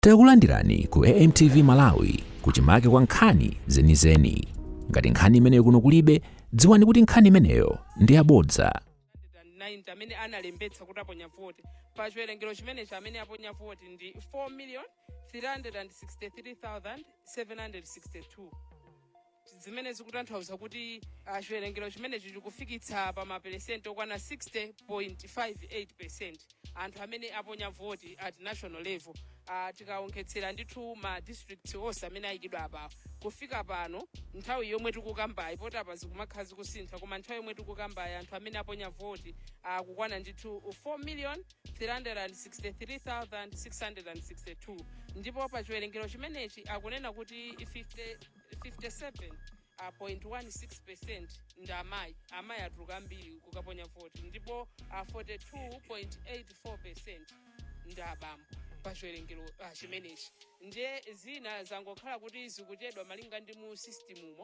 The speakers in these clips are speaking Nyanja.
Takulandirani ku AMTV Malawi kuchimake kwa nkhani zenizeni. Ngati nkhani imeneyo kuno kulibe, dziwani kuti nkhani imeneyo ndi yabodza. amene analembetsa kuti aponya voti pa chiwerengero chimene amene aponya voti ndi 4,363,762 zimene zikutanthauza kuti chiwerengero chimene chikufikitsa pa maperesenti okwana 60.58% anthu amene aponya voti at national level. Tikaonkhetsera ndithu ma districts onse amene ayikidwa apa kufika pano nthawi yomwe tikukambayi poti apa zikumakhala zikusintha koma nthawi yomwe tikukambayi anthu amene aponya voti kukwana ndithu 4,363,662 ndipo pa chiwerengero chimenechi akunena kuti 57.16% ndi amayi atuluka ambiri kukaponya voti ndipo 42.84% ndi abambo pa chiwerengero chimenechi. Ndiye zina zangokhala kuti zikuchedwa malinga ndi mu system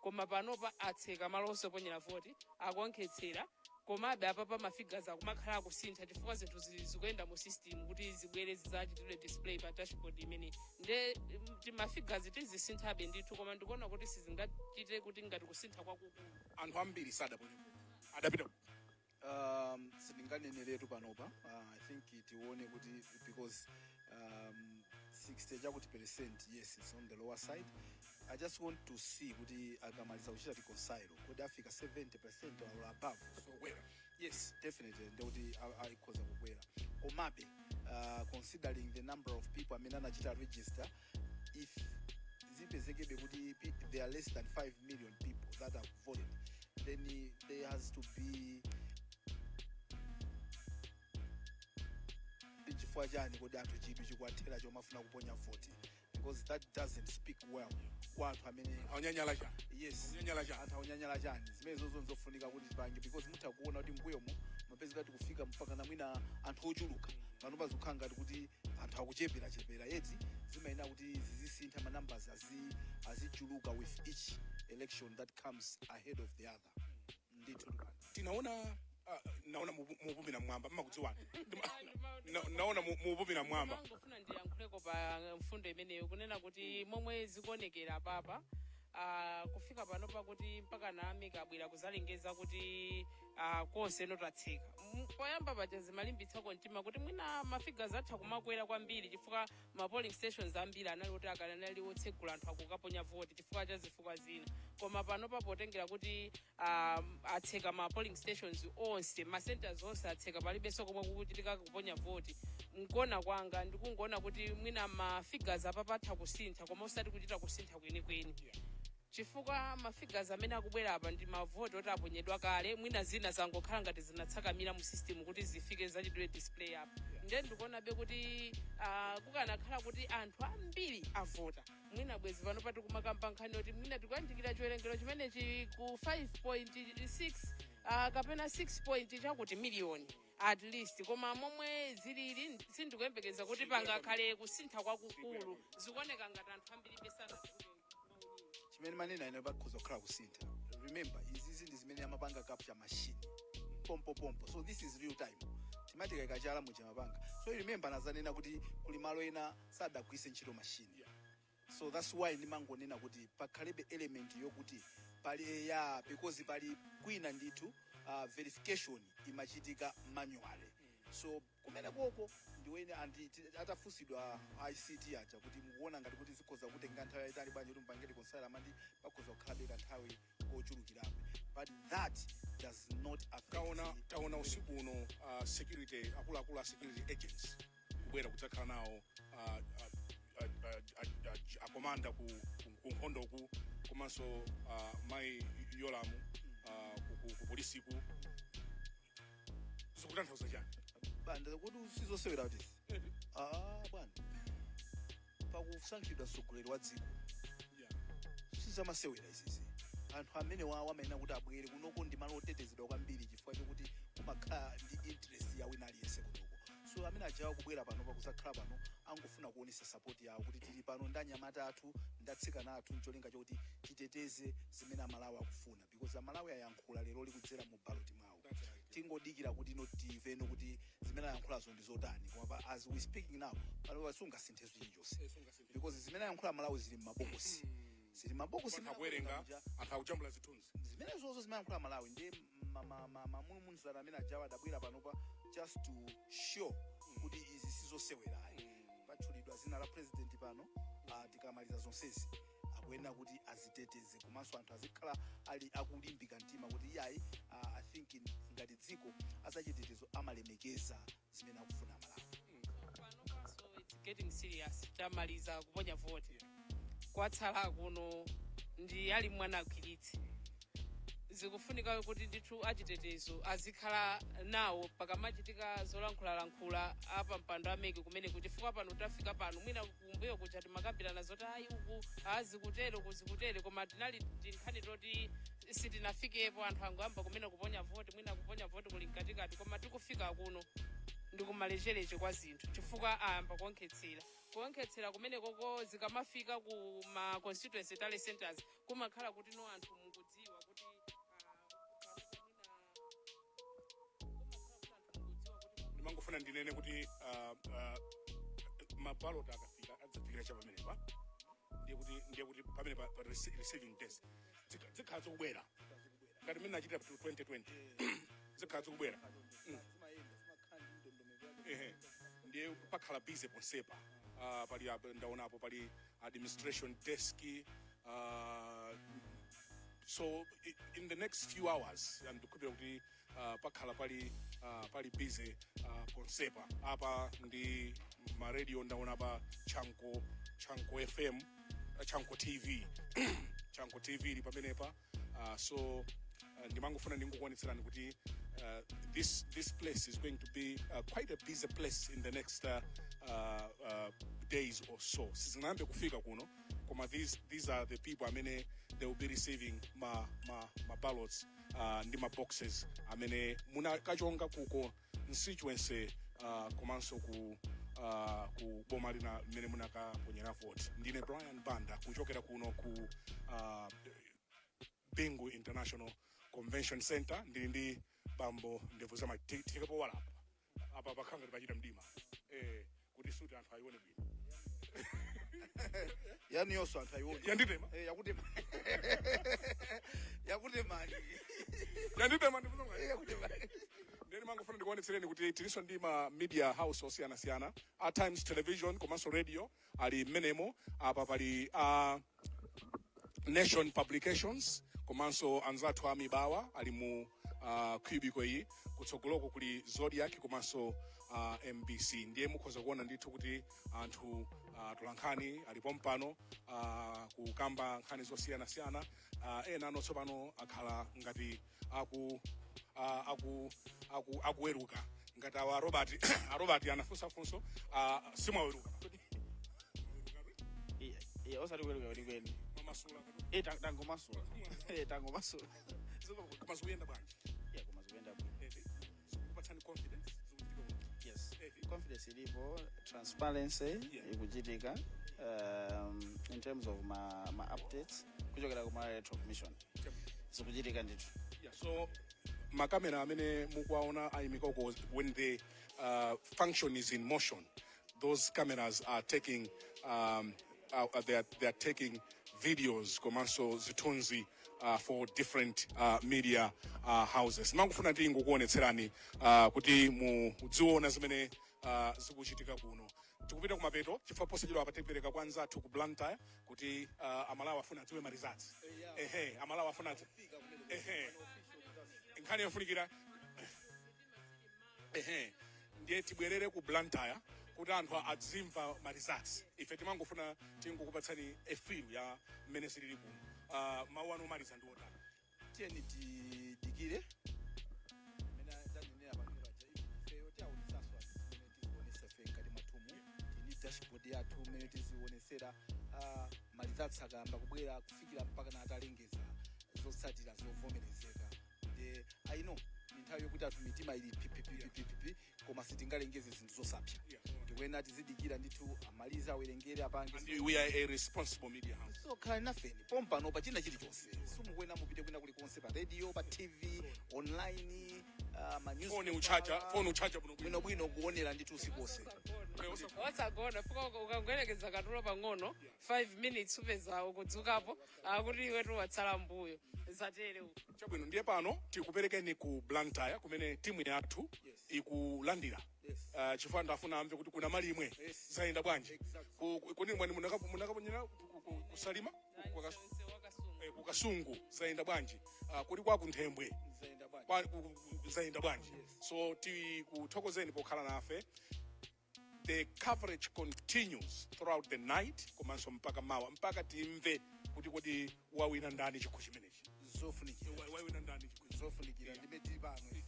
koma panopa atseka malo onse oponyera voti akuonkhetsera komabe apapa mafigures akumakhala akusintha chifukwa zinthu zikuyenda mu system kuti zibwere zidzachitidwe display pa dashboard imene. Ndiye mafigures tizisinthabe ndithu koma ndikuona kuti sizingachite kuti ngati kusintha kwakukulu. Anthu ambiri sadaponya adapita sindinganeneretu panopa. I think tione kuti because 60% yes, it's on the lower side. I just want to see kuti akamaliza kuchita reconcile kuti afika 70% or above. So where? Yes, definitely ndikuti ayikhoza kukwera komabe considering the number of people amene anachita register, if zipezekebe kuti there are less than 5 million people that have voted, then there has to be chifukwa chani kuti anthu chidwi chikuwathera chomafuna kuponya voti, because that doesn't speak well kwa anthu amene aunyanyala chani. Yes, aunyanyala chani. anthu aunyanyala chani zimene zozofunika kuti tipange, because mutakuona kuti mbuyomo mapezeka tikufika mpaka na mwina anthu ochuluka panopa zikukhala ngati kuti anthu akuchepera eti zimayina kuti zizisintha ma numbers azichuluka with each election that comes ahead of the other. Ndithu Tinaona naona mupumira mwamba mmakudziwani. Naona mupumira mwamba. Ngofuna ndiyankhuleko pa mfundo imeneyo kunena kuti momwe zikuonekera papa kufika panopa kuti mpaka naamika abwera kuzalengeza kuti konse notatseka. Poyamba paja zimalimbitsako mtima kuti mwina mafigures atha kumakwera kwambiri chifukwa ma polling stations ambiri anali kuti akanali otsegula anthu akukaponya voti chifukwa cha zifukwa zina. Koma panopa potengera kuti atseka ma polling stations onse, ma centers onse atseka palibenso komwe kukuchitika kuponya voti. Nkuona kwanga ndikungoona kuti mwina mafigures apapa atha kusintha koma osati kuchita kusintha kwenikweni. Chifukwa mafigures amene akubwera apa ndi mavoti oti aponyedwa kale mwina zina zangokhala ngati zinatsakamira mu system kuti zifike zachitidwe display apa. Ndiye ndikuonabe kuti kukanakhala kuti anthu ambiri avota mwina bwezi panopa tikumakamba nkhani yoti mwina tikuyandikira chiwerengero chimenechi ku 5.6 kapena 6 chakuti miliyoni at least, koma momwe zilili sindikuyembekeza kuti pangakhale kusintha kwakukulu. Zikuoneka ngati anthu ambiri besana chimene manena ine bakhoza kukhala kusintha. Remember izi ndi zimene amapanga capture machine pompo, so this is real time timati kakachala mu chamapanga. So remember nazanena kuti kuli malo ena sadagwise ntchito machine, so that's why ndimangonena kuti pakhalebe element yokuti pali because pali kwina ndithu verification imachitika manually. So kumene koko ndiwene atafusidwa ICT acha kuti mukuona ngati kuti zikhoza kutenga nthawi yayitali bwanji kuti mpangeti konsala amandi pakhoza kukhalabeka nthawi kochulukirapo, but that does not affect. Taona usiku uno security akuluakulu a security agents kubwera kudzakhala nawo akomanda ku nkhondoku komanso mayi Yolamu ku polisiku. Zikutanthauza chani? Banda kuti usizosewera kuti bwana pakusankhidwa mtsogoleri wa dziko sizamasewera izizi. Anthu amene wamayenera kuti abwere kunoko ndi malo otetezedwa kwambiri chifukwa chokuti kumakhala ndi interest ya wina aliyense kunoko. So amene ajawa kubwera pano pakuzakhala pano angofuna kuonesa support yawo kuti tili pano ndi anyamata athu ndatsikana athu ncholinga chokuti titeteze zimene amalawi akufuna, because amalawi ayankhula lero likudzera mu ballot mwawo. tingodikira kuti tive kuti zimene ayankhulazo ndi zotani koma as we speaking now pano sungasinthe chilichonse because zimene ayankhula Malawi zili m'mabokosi akuwerenga anthu akujambula zithunzi zimene zonse zimene ayankhula Malawi ndi mamunzana amene ajawa adabwera panopa just to show kuti izi sizosewerayi patchulidwa zina la president pano tikamaliza zonsezi akuyenera kuti aziteteze komanso anthu azikhala ali akulimbika mtima kuti iyayi I think ngati dziko azachitetezo amalemekeza zimene akufuna Malawi. So it's getting serious. Tamaliza kuponya vote. Kwatsala kuno ndi ali mwana agwiritse. Zikufunika kuti ndithu achitetezo azikhala nawo pakamachitika zolankhula apa mpando ameke kumene kuti chifukwa pano tafika pano mwina kumbuyo kuchati makambirana zoti ayi uku azikutere kuzikutere koma tinali tinkhani toti sitinafikepo anthu angoyamba kumene kuponya vote mwina kuponya vote kuli mkatikati koma tikufika kuno ndikumalechereche kwa zinthu chifukwa ayamba kuonkhetsera kumene koko zikamafika ku ma constituency tale centers kumakhala kuti no anthu mukudziwa kuti ndimangofuna ndinene kuti mabalot akafika adzafikira cha pamenepa ndiye kuti pamene pa receiving desk zikhala zikubwera ngati mmene achita 2020 zikhala zikubwera ndiye pakhala busy ponsepa pali ndaonapo pali administration desk so in the next few hours ndikukhulupirira kuti pakhala pali busy ponsepa apa ndi ma radio ndaona pa Chanko FM Chanko TV Chanko TV ili pamenepa so ndimangofuna ndingokuonetserani kuti this place is going to be quite a busy place in the next days or so. Sizinambe kufika kuno koma these are the people amene they will be receiving ma ballots ndi ma boxes amene muna kachonga kuko constituency komanso ku boma lina mmene munakaponyera vote. Ndine Brian Banda kuchokera kuno ku Bingu International Convention Center ndili ndi bambo ndevu zama tikepo wala apa pakhanga tipachita mdima kuti suti anthu ayione bwino yani yonso anthu ayione yanditema yakutema yakutemani yanditema ndifuna yakutemani ndeni mangofuna ndikuonetsereni kuti tiliso ndi ma media house osiyanasiyana At Times Television komanso radio ali mmenemo apa pali Nation Publications komanso anzathu amibawa ali mu cubicle iyi kutsogoloko kuli Zodiac komanso MBC ndiye mukhoza kuona ndithu kuti anthu tulankhani alipo mpano kukamba nkhani zosiyanasiyana ena anonso pano akhala ngati akuweruka ngati awa Robert anafunsafunso simwaweruka osati kuweruka kuti kwenu mamasula tangomasula tangomasula koma zikuyenda bwanji koma zikuyenda bwino kupatsani confidence yes confidence ilipo transparency ikuchitika in terms of ma updates kuchokera kuma electoral commission zikuchitika ndithu so makamera amene mukuwaona ayimikoko when the function is in motion those cameras are taking they are taking videos komanso zithunzi for different media houses. Mangufuna ndingokuonetserani kuti mudziona zimene zikuchitika kuno. Tikupita kumapeto chifukwa posachedwa apatepereka kwanza ku Blantyre kuti amalawa afuna atiwe marizatsi. Amalawa afuna nkhani yofunikira ndiye tibwerere ku Blantyre kuti anthu adzimva marizatsi. Ife timangofuna tingokupatsani efilu ya mmene silili kuno. Mawu anu omaliza ndi otani. Tiyeni tidikire mena tanenera panera cha ife yoti aonetsanso amene tizionesa fe ngati mwathumu tini dashboard yathu mmene tizionesera marizatsi akayamba kubwera kufikira mpaka na atalengeza zotsatira zovomerezeka ndi I know nthawi yokuti athu mitima ili pipipipipipi koma sitingalengeze zinthu zosapsa tikwena tizidikira ndithu amaliza awerengere apange. And we are a responsible media house. So khala nafeni pompano pa china chilichonse simukwena mupite kwina kulikonse pa radio pa TV online ma news Phone uchaja bwino kuonera ndithu usikonse. Wasagona fuka ukangwerekeza katulo pang'ono 5 minutes upeza ukudzukapo kuti iwe watsala mbuyo zatere uko. Chabwino ndiye pano tikuperekeni ku Blantyre kumene timu yathu ikulandira. Chifukwa ndafuna amve kuti kuna mali imwe zaenda bwanji. Kodi mwani munakaponyera kusalima ku Kasungu zaenda bwanji. Kodi kwa kunthembwe zaenda bwanji. So tikuthokozeni pokhala nafe. The coverage continues throughout the night komanso mpaka mawa mpaka timve kuti kodi wawina ndani chikho chimenechi. Wawina ndani chikho zofunikira ndimeti bamwe.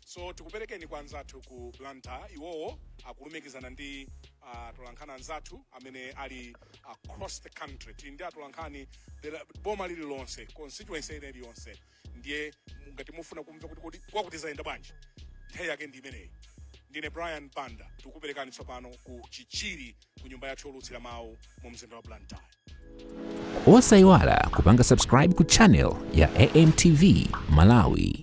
So tikuperekeni kwa anzathu ku Blantyre. Iwowo akulumikizana ndi atolankhani anzathu amene ali across the country. Ndi atolankhani boma lililonse, constituency iliyonse. Ndiye ngati mufuna kumva kuti kodi kwakuti zaenda bwanji. Nthawi yake ndi imeneyi. Ndine Brian Banda tikuperekani tsopano ku Chichiri ku nyumba yathu yolutsira mawu mu mzinda wa Blantyre. Osayiwala kupanga subscribe ku channel ya AMTV Malawi.